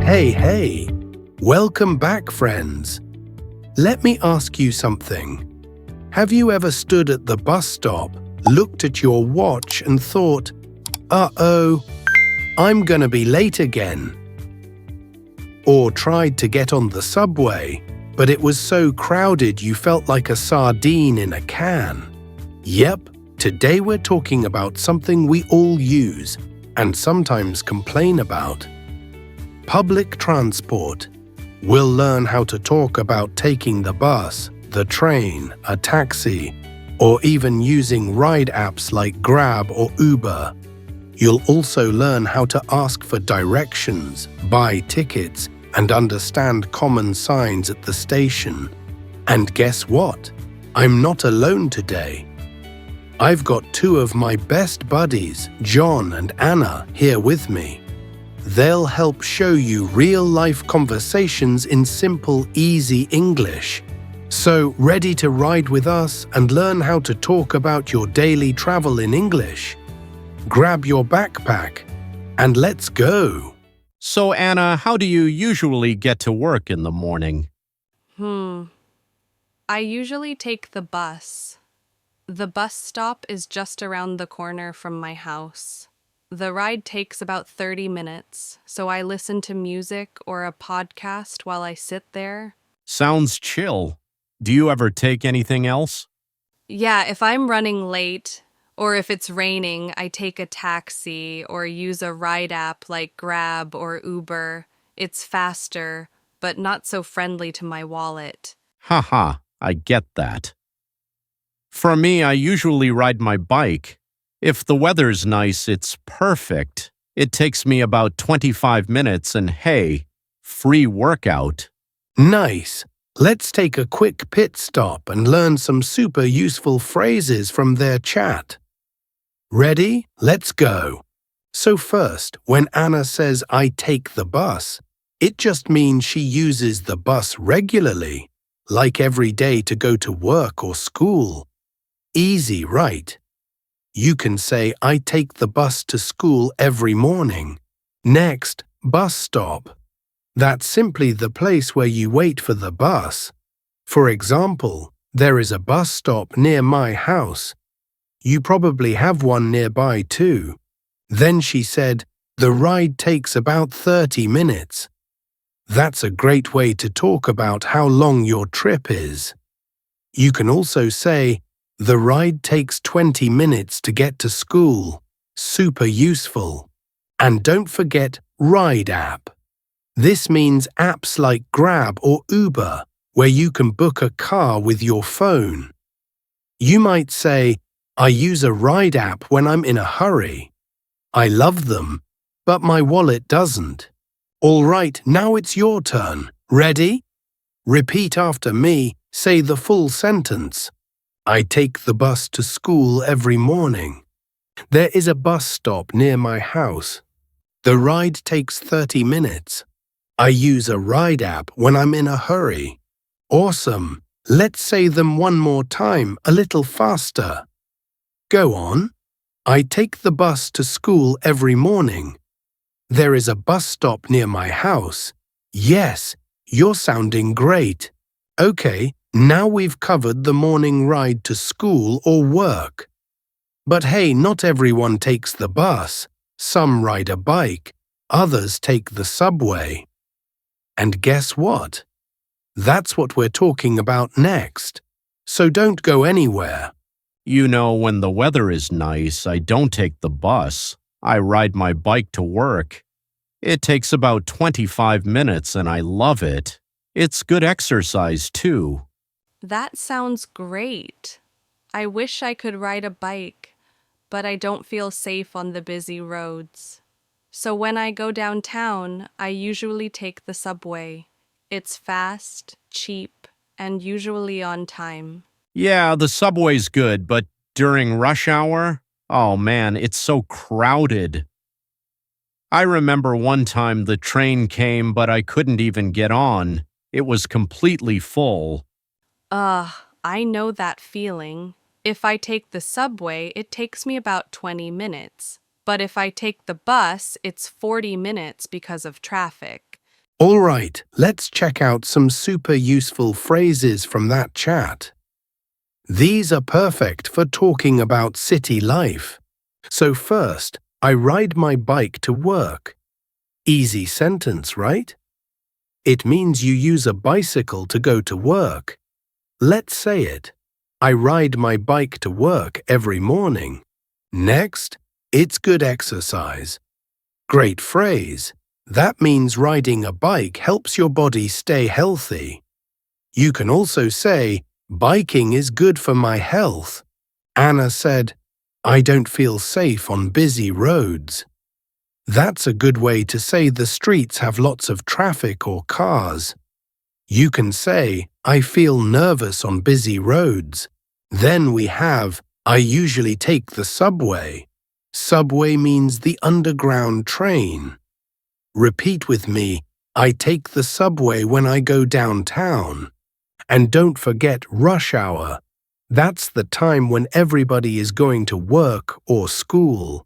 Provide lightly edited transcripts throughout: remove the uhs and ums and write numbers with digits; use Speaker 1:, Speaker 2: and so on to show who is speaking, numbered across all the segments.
Speaker 1: Hey, welcome back, friends. Let me ask you something. Have you ever stood at the bus stop, looked at your watch and thought, uh-oh, I'm gonna be late again? Or tried to get on the subway, but it was so crowded you felt like a sardine in a can? Yep, today we're talking about something we all use and sometimes complain about. Public transport. We'll learn how to talk about taking the bus, the train, a taxi, or even using ride apps like Grab or Uber. You'll also learn how to ask for directions, buy tickets, and understand common signs at the station. And guess what? I'm not alone today. I've got two of my best buddies, John and Anna, here with me. They'll help show you real-life conversations in simple, easy English. So, ready to ride with us and learn how to talk about your daily travel in English? Grab your backpack and let's go!
Speaker 2: So, Anna, how do you usually get to work in the morning?
Speaker 3: I usually take the bus. The bus stop is just around the corner from my house. The ride takes about 30 minutes, so I listen to music or a podcast while I sit there.
Speaker 2: Sounds chill. Do you ever take anything else?
Speaker 3: Yeah, if I'm running late, or if it's raining, I take a taxi or use a ride app like Grab or Uber. It's faster, but not so friendly to my wallet.
Speaker 2: Haha, I get that. For me, I usually ride my bike. If the weather's nice, it's perfect. It takes me about 25 minutes and hey, free workout.
Speaker 1: Nice! Let's take a quick pit stop and learn some super useful phrases from their chat. Ready? Let's go! So first, when Anna says I take the bus, it just means she uses the bus regularly, like every day to go to work or school. Easy, right? You can say, I take the bus to school every morning. Next, bus stop. That's simply the place where you wait for the bus. For example, there is a bus stop near my house. You probably have one nearby too. Then she said, the ride takes about 30 minutes. That's a great way to talk about how long your trip is. You can also say, the ride takes 20 minutes to get to school. Super useful. And don't forget Ride app. This means apps like Grab or Uber, where you can book a car with your phone. You might say, I use a ride app when I'm in a hurry. I love them, but my wallet doesn't. All right, now it's your turn. Ready? Repeat after me. Say the full sentence. I take the bus to school every morning. There is a bus stop near my house. The ride takes 30 minutes. I use a ride app when I'm in a hurry. Awesome! Let's say them one more time, a little faster. Go on. I take the bus to school every morning. There is a bus stop near my house. Yes, you're sounding great. Okay. Now we've covered the morning ride to school or work. But hey, not everyone takes the bus. Some ride a bike, others take the subway. And guess what? That's what we're talking about next. So don't go anywhere.
Speaker 2: You know, when the weather is nice, I don't take the bus. I ride my bike to work. It takes about 25 minutes and I love it. It's good exercise too.
Speaker 3: That sounds great. I wish I could ride a bike, but I don't feel safe on the busy roads. So when I go downtown, I usually take the subway. It's fast, cheap, and usually on time.
Speaker 2: Yeah, the subway's good, but during rush hour, oh man, it's so crowded. I remember one time the train came, but I couldn't even get on. It was completely full.
Speaker 3: I know that feeling. If I take the subway, it takes me about 20 minutes. But if I take the bus, it's 40 minutes because of traffic.
Speaker 1: All right, let's check out some super useful phrases from that chat. These are perfect for talking about city life. So first, I ride my bike to work. Easy sentence, right? It means you use a bicycle to go to work. Let's say it. I ride my bike to work every morning. Next, it's good exercise. Great phrase. That means riding a bike helps your body stay healthy. You can also say, biking is good for my health. Anna said, I don't feel safe on busy roads. That's a good way to say the streets have lots of traffic or cars. You can say, I feel nervous on busy roads. Then we have, I usually take the subway. Subway means the underground train. Repeat with me, I take the subway when I go downtown. And don't forget rush hour. That's the time when everybody is going to work or school.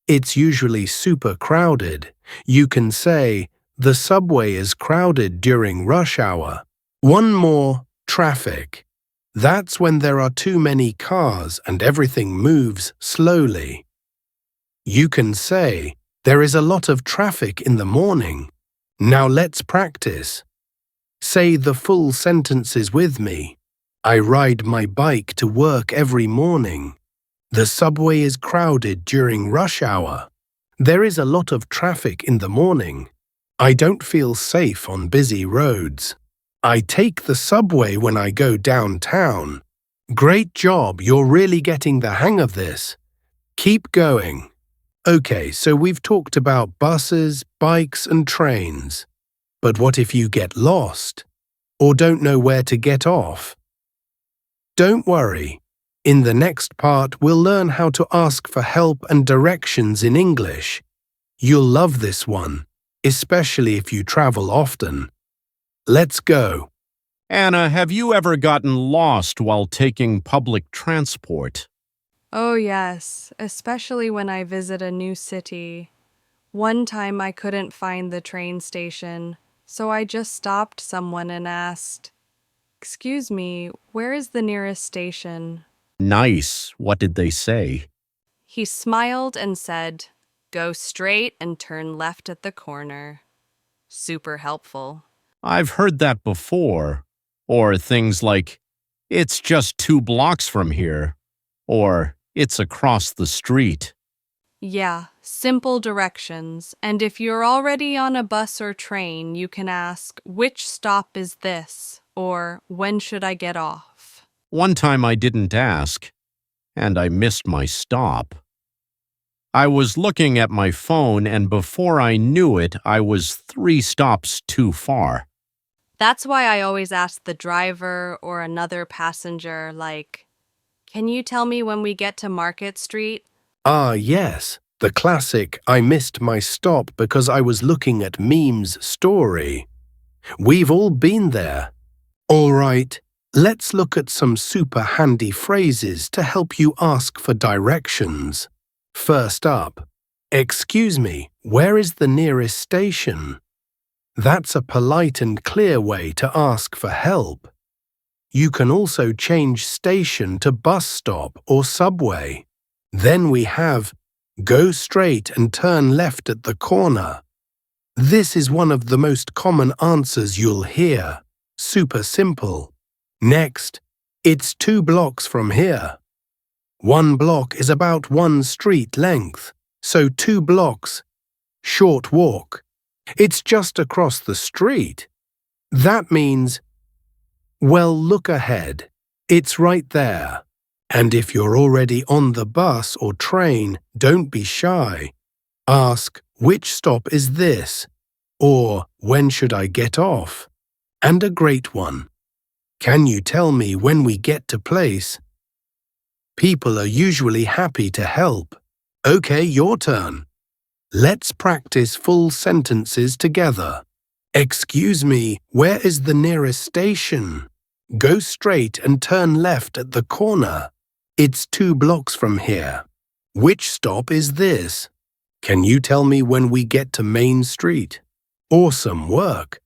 Speaker 1: It's usually super crowded. You can say, the subway is crowded during rush hour. One more, traffic. That's when there are too many cars and everything moves slowly. You can say, there is a lot of traffic in the morning. Now let's practice. Say the full sentences with me. I ride my bike to work every morning. The subway is crowded during rush hour. There is a lot of traffic in the morning. I don't feel safe on busy roads. I take the subway when I go downtown. Great job, you're really getting the hang of this. Keep going. Okay, so we've talked about buses, bikes and trains. But what if you get lost? Or don't know where to get off? Don't worry. In the next part, we'll learn how to ask for help and directions in English. You'll love this one, especially if you travel often. Let's go.
Speaker 2: Anna, have you ever gotten lost while taking public transport?
Speaker 3: Oh, yes, especially when I visit a new city. One time I couldn't find the train station, so I just stopped someone and asked, "Excuse me, where is the nearest station?"
Speaker 2: Nice. What did they say?
Speaker 3: He smiled and said, "Go straight and turn left at the corner." Super helpful.
Speaker 2: I've heard that before. Or things like, it's just 2 blocks from here. Or, it's across the street.
Speaker 3: Yeah, simple directions. And if you're already on a bus or train, you can ask, "Which stop is this?" Or, "When should I get off?"
Speaker 2: One time I didn't ask, and I missed my stop. I was looking at my phone, and before I knew it, I was 3 stops too far.
Speaker 3: That's why I always ask the driver or another passenger, like, "Can you tell me when we get to Market Street?"
Speaker 1: Ah, yes, the classic I missed my stop because I was looking at memes story. We've all been there. All right, let's look at some super handy phrases to help you ask for directions. First up, excuse me, where is the nearest station? That's a polite and clear way to ask for help. You can also change station to bus stop or subway. Then we have, go straight and turn left at the corner. This is one of the most common answers you'll hear. Super simple. Next, it's 2 blocks from here. 1 block is about 1 street length, so 2 blocks. Short walk. It's just across the street. That means, well, look ahead. It's right there. And if you're already on the bus or train, don't be shy. Ask, which stop is this? Or, when should I get off? And a great one. Can you tell me when we get to place? People are usually happy to help. Okay, your turn. Let's practice full sentences together. Excuse me, where is the nearest station? Go straight and turn left at the corner. It's 2 blocks from here. Which stop is this? Can you tell me when we get to Main Street? Awesome work!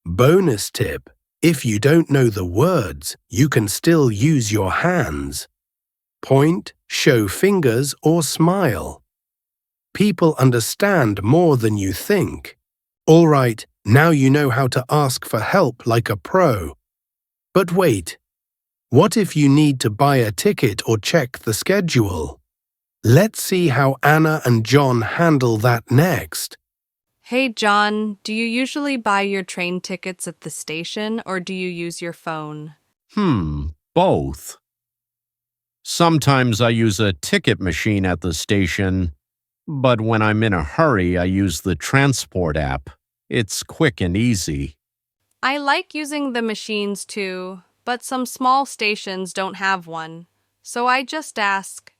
Speaker 1: Bonus tip: if you don't know the words, you can still use your hands. Point, show fingers, or smile. People understand more than you think. All right, now you know how to ask for help like a pro. But wait, what if you need to buy a ticket or check the schedule? Let's see how Anna and John handle that next.
Speaker 3: Hey, John, do you usually buy your train tickets at the station or do you use your phone?
Speaker 2: Both. Sometimes I use a ticket machine at the station, but when I'm in a hurry, I use the transport app. It's quick and easy.
Speaker 3: I like using the machines too, but some small stations don't have one. So I just ask,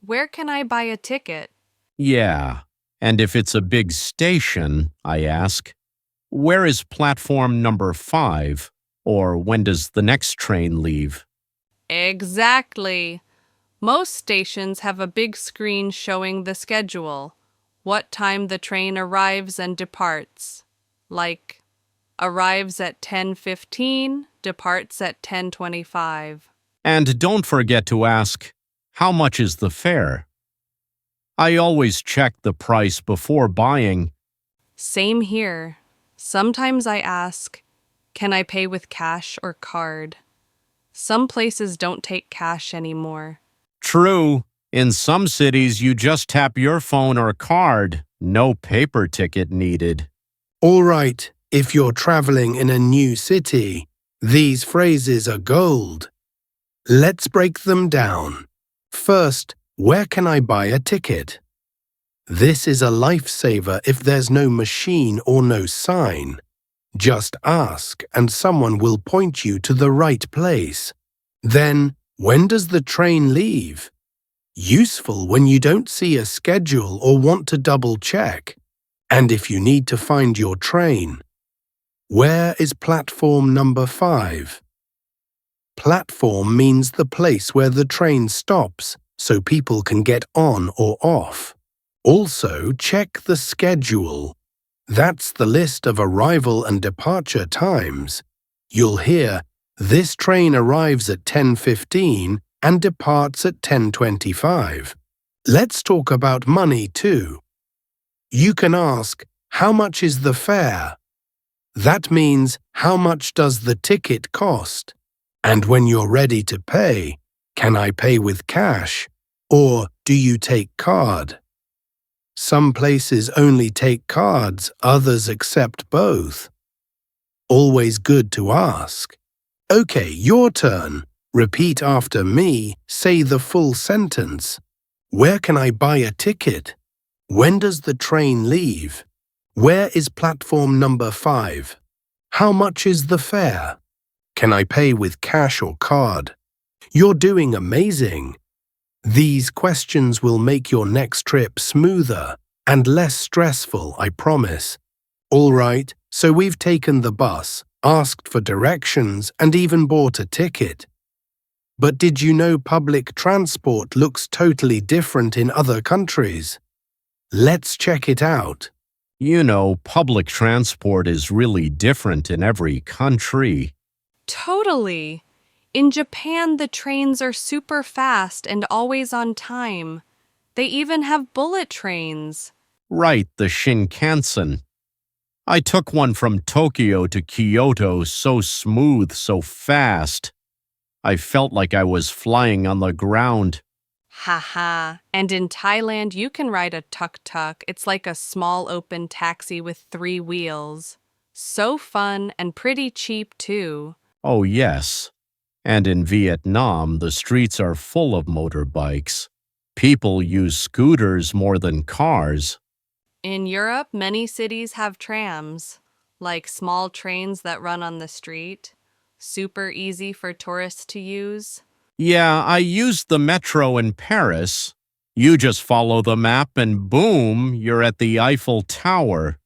Speaker 3: where can I buy a ticket?
Speaker 2: Yeah, and if it's a big station, I ask, where is platform number 5? Or when does the next train leave?
Speaker 3: Exactly. Most stations have a big screen showing the schedule, what time the train arrives and departs. Like, arrives at 10:15, departs at 10:25.
Speaker 2: And don't forget to ask, how much is the fare? I always check the price before buying.
Speaker 3: Same here. Sometimes I ask, can I pay with cash or card? Some places don't take cash anymore.
Speaker 2: True, in some cities you just tap your phone or card, no paper ticket needed.
Speaker 1: All right, if you're traveling in a new city, these phrases are gold. Let's break them down. First, where can I buy a ticket? This is a lifesaver if there's no machine or no sign. Just ask and someone will point you to the right place. Then, when does the train leave? Useful when you don't see a schedule or want to double check. And if you need to find your train. Where is platform number 5? Platform means the place where the train stops, so people can get on or off. Also, check the schedule. That's the list of arrival and departure times. You'll hear, this train arrives at 10:15 and departs at 10:25. Let's talk about money too. You can ask, how much is the fare? That means, how much does the ticket cost? And when you're ready to pay, can I pay with cash? Or do you take card? Some places only take cards, others accept both. Always good to ask. Okay, your turn. Repeat after me, say the full sentence. Where can I buy a ticket? When does the train leave? Where is platform number 5? How much is the fare? Can I pay with cash or card? You're doing amazing. These questions will make your next trip smoother and less stressful, I promise. All right, so we've taken the bus, asked for directions, and even bought a ticket. But did you know public transport looks totally different in other countries? Let's check it out.
Speaker 2: You know, public transport is really different in every country.
Speaker 3: Totally. In Japan, the trains are super fast and always on time. They even have bullet trains.
Speaker 2: Right, the Shinkansen. I took one from Tokyo to Kyoto, so smooth, so fast. I felt like I was flying on the ground.
Speaker 3: Haha. And in Thailand, you can ride a tuk-tuk. It's like a small open taxi with 3 wheels. So fun and pretty cheap too.
Speaker 2: Oh, yes. And in Vietnam, the streets are full of motorbikes. People use scooters more than cars.
Speaker 3: In Europe, many cities have trams, like small trains that run on the street. Super easy for tourists to use.
Speaker 2: Yeah, I used the metro in Paris. You just follow the map and boom, you're at the Eiffel Tower.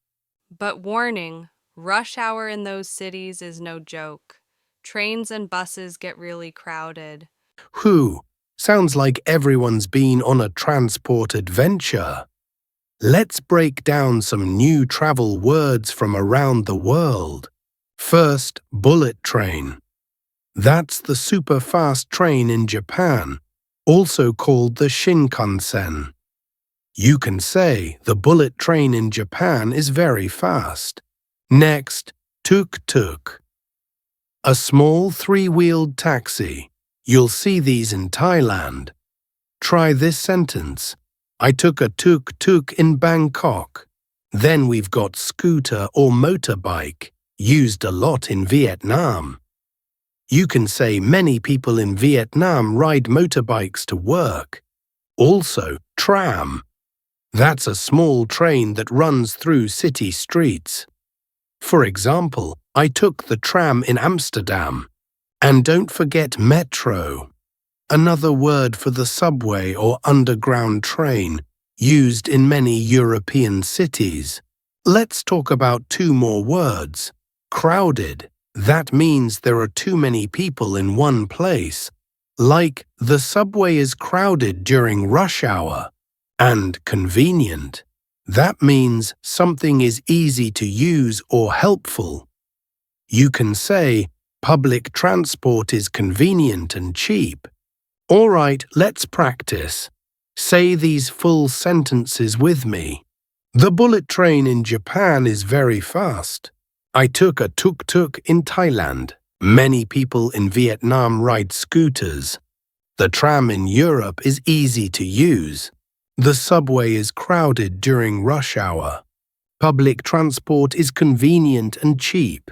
Speaker 3: But warning, rush hour in those cities is no joke. Trains and buses get really crowded.
Speaker 1: Whew, sounds like everyone's been on a transport adventure. Let's break down some new travel words from around the world. First, bullet train. That's the super-fast train in Japan, also called the Shinkansen. You can say the bullet train in Japan is very fast. Next, tuk-tuk. A small three-wheeled taxi. You'll see these in Thailand. Try this sentence. I took a tuk-tuk in Bangkok. Then we've got scooter or motorbike, used a lot in Vietnam. You can say many people in Vietnam ride motorbikes to work. Also, tram. That's a small train that runs through city streets. For example, I took the tram in Amsterdam. And don't forget metro, another word for the subway or underground train, used in many European cities. Let's talk about two more words. Crowded. That means there are too many people in one place. Like, the subway is crowded during rush hour. And convenient. That means something is easy to use or helpful. You can say, public transport is convenient and cheap. All right, let's practice. Say these full sentences with me. The bullet train in Japan is very fast. I took a tuk-tuk in Thailand. Many people in Vietnam ride scooters. The tram in Europe is easy to use. The subway is crowded during rush hour. Public transport is convenient and cheap.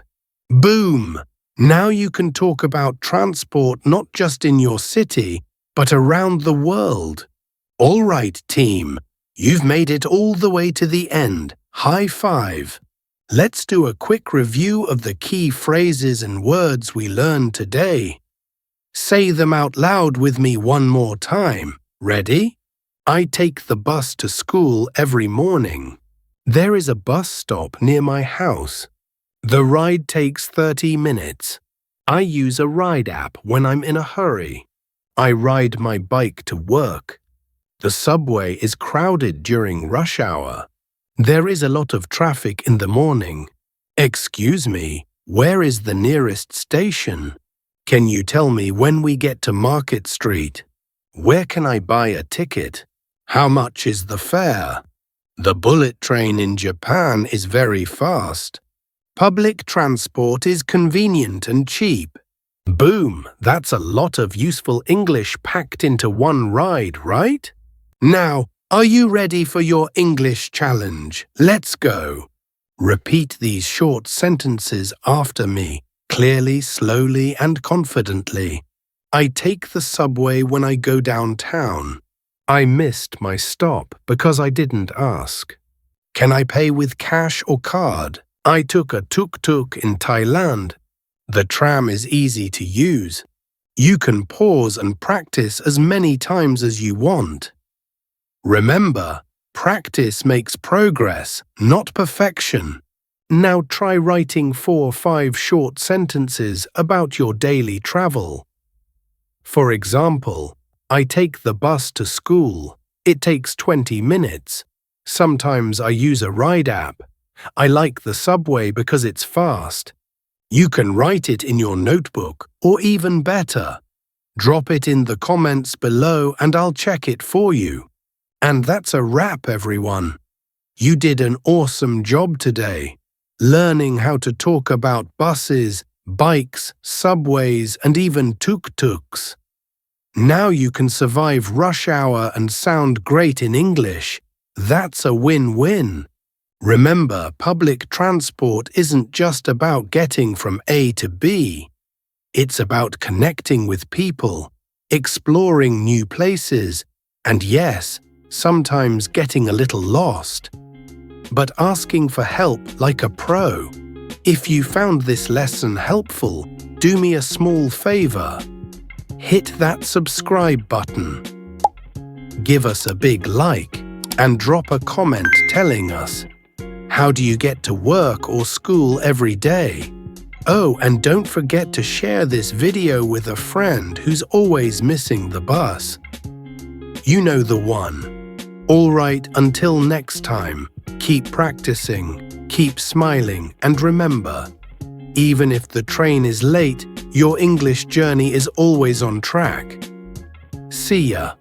Speaker 1: Boom! Now you can talk about transport not just in your city, but around the world. All right, team. You've made it all the way to the end. High five. Let's do a quick review of the key phrases and words we learned today. Say them out loud with me one more time. Ready? I take the bus to school every morning. There is a bus stop near my house. The ride takes 30 minutes. I use a ride app when I'm in a hurry. I ride my bike to work. The subway is crowded during rush hour. There is a lot of traffic in the morning. Excuse me, where is the nearest station? Can you tell me when we get to Market Street? Where can I buy a ticket? How much is the fare? The bullet train in Japan is very fast. Public transport is convenient and cheap. Boom, that's a lot of useful English packed into one ride, right? Now, are you ready for your English challenge? Let's go. Repeat these short sentences after me, clearly, slowly, and confidently. I take the subway when I go downtown. I missed my stop because I didn't ask. Can I pay with cash or card? I took a tuk-tuk in Thailand. The tram is easy to use. You can pause and practice as many times as you want. Remember, practice makes progress, not perfection. Now try writing 4 or 5 short sentences about your daily travel. For example, I take the bus to school. It takes 20 minutes. Sometimes I use a ride app. I like the subway because it's fast. You can write it in your notebook, or even better, drop it in the comments below and I'll check it for you. And that's a wrap, everyone. You did an awesome job today, learning how to talk about buses, bikes, subways, and even tuk-tuks. Now you can survive rush hour and sound great in English. That's a win-win. Remember, public transport isn't just about getting from A to B. It's about connecting with people, exploring new places, and yes, sometimes getting a little lost. But asking for help like a pro. If you found this lesson helpful, do me a small favor. Hit that subscribe button. Give us a big like and drop a comment telling us, how do you get to work or school every day? Oh, and don't forget to share this video with a friend who's always missing the bus. You know the one. All right, until next time, keep practicing, keep smiling, and remember, even if the train is late, your English journey is always on track. See ya!